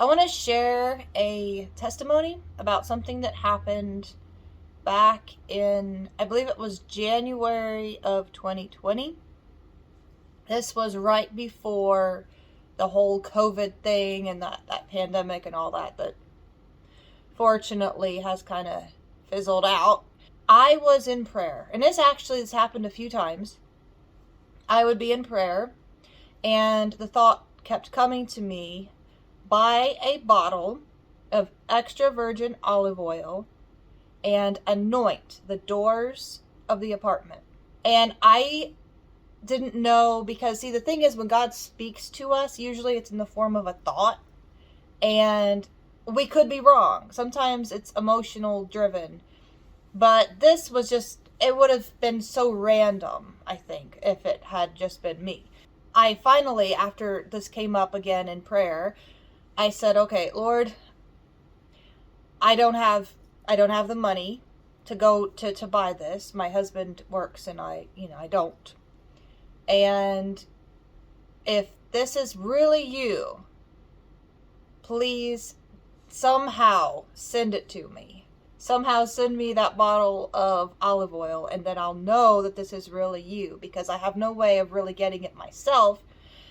I want to share a testimony about something that happened back in, I believe it was January of 2020. This was right before the whole COVID thing and that pandemic and all that fortunately has kind of fizzled out. I was in prayer, and this happened a few times. I would be in prayer, and the thought kept coming to me: buy a bottle of extra virgin olive oil and anoint the doors of the apartment. And I didn't know, because see, the thing is, when God speaks to us, usually it's in the form of a thought, and we could be wrong. Sometimes it's emotional driven, but this was just, it would have been so random, I think, if it had just been me. I finally, after this came up again in prayer, I said, okay, Lord, I don't have the money to go to buy this. My husband works and I don't. And if this is really you, please somehow send it to me. Somehow send me that bottle of olive oil, and then I'll know that this is really you, because I have no way of really getting it myself.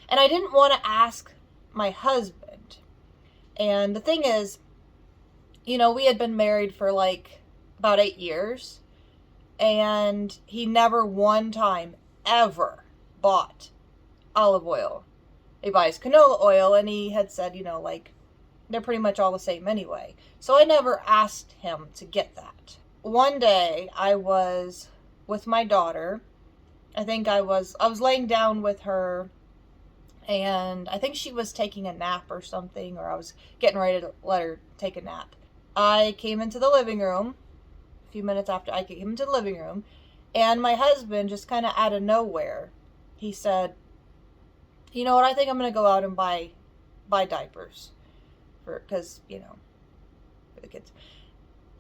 And I didn't want to ask my husband. And the thing is, we had been married for like about 8 years, and he never one time ever bought olive oil. He buys canola oil, and he had said, they're pretty much all the same anyway. So I never asked him to get that. One day I was with my daughter. I was laying down with her, and I think she was taking a nap or something, or I was getting ready to let her take a nap. I came into the living room a few minutes after I came into the living room, and my husband, just kind of out of nowhere, he said, you know what, I think I'm going to go out and buy diapers because for the kids.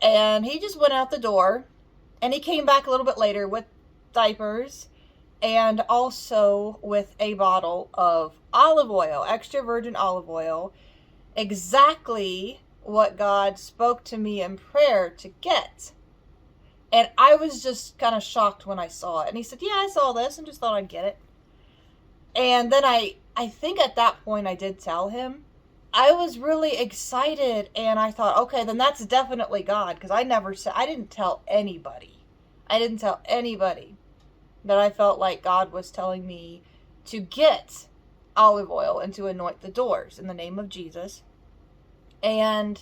And he just went out the door, and he came back a little bit later with diapers and also with a bottle of olive oil, extra virgin olive oil, exactly what God spoke to me in prayer to get. And I was just kind of shocked when I saw it. And he said, yeah, I saw this and just thought I'd get it. And then I think at that point I did tell him. I was really excited, and I thought, okay, then that's definitely God, because I didn't tell anybody. I didn't tell anybody that I felt like God was telling me to get olive oil and to anoint the doors in the name of Jesus. And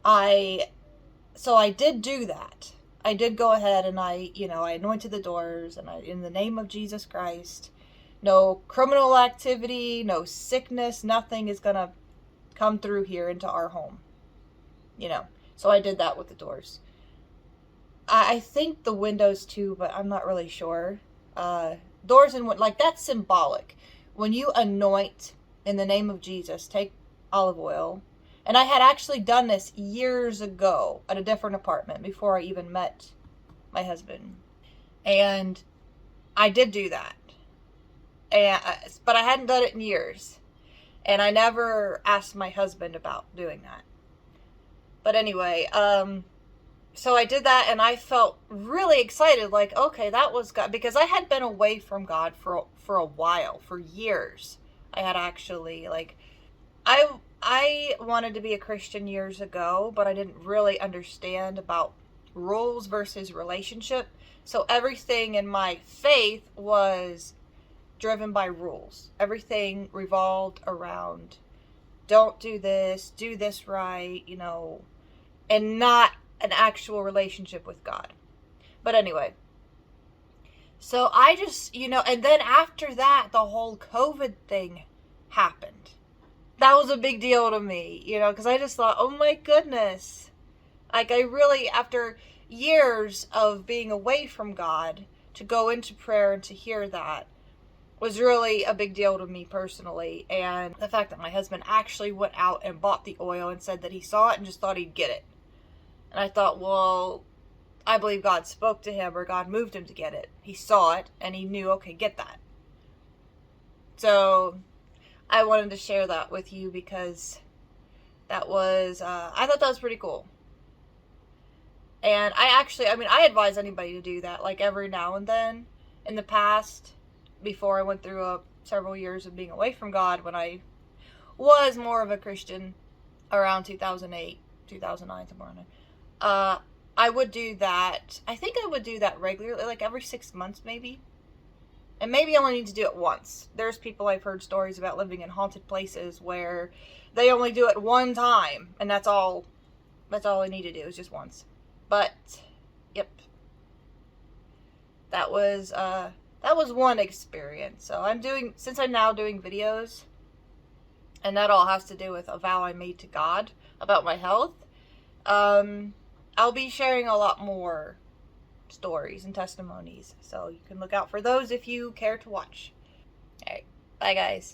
so I did do that. I did go ahead and I anointed the doors, and in the name of Jesus Christ. No criminal activity, no sickness, nothing is going to come through here into our home. So I did that with the doors. I think the windows too, but I'm not really sure. Doors and that's symbolic. When you anoint in the name of Jesus, take olive oil. And I had actually done this years ago at a different apartment before I even met my husband. And I did do that. But I hadn't done it in years. And I never asked my husband about doing that. But anyway, so I did that, and I felt really excited, like, okay, that was God. Because I had been away from God for a while, for years. I had actually, I wanted to be a Christian years ago, but I didn't really understand about rules versus relationship. So everything in my faith was driven by rules. Everything revolved around, don't do this right, and not an actual relationship with God. But anyway, so I just, and then after that, the whole COVID thing happened. That was a big deal to me, because I just thought, oh my goodness. I really, after years of being away from God, to go into prayer and to hear that was really a big deal to me personally. And the fact that my husband actually went out and bought the oil and said that he saw it and just thought he'd get it. And I thought, well, I believe God spoke to him, or God moved him to get it. He saw it and he knew, okay, get that. So I wanted to share that with you because That was, I thought that was pretty cool. And I advise anybody to do that, like every now and then. In the past, before I went through several years of being away from God, when I was more of a Christian, around 2008, 2009, somewhere around there, I would do that. I think I would do that regularly, like every 6 months maybe. And maybe I only need to do it once. There's people I've heard stories about living in haunted places where they only do it one time, and that's all I need to do is just once. But yep. That was one experience. So since I'm now doing videos, and that all has to do with a vow I made to God about my health. I'll be sharing a lot more stories and testimonies, so you can look out for those if you care to watch. Alright, bye guys.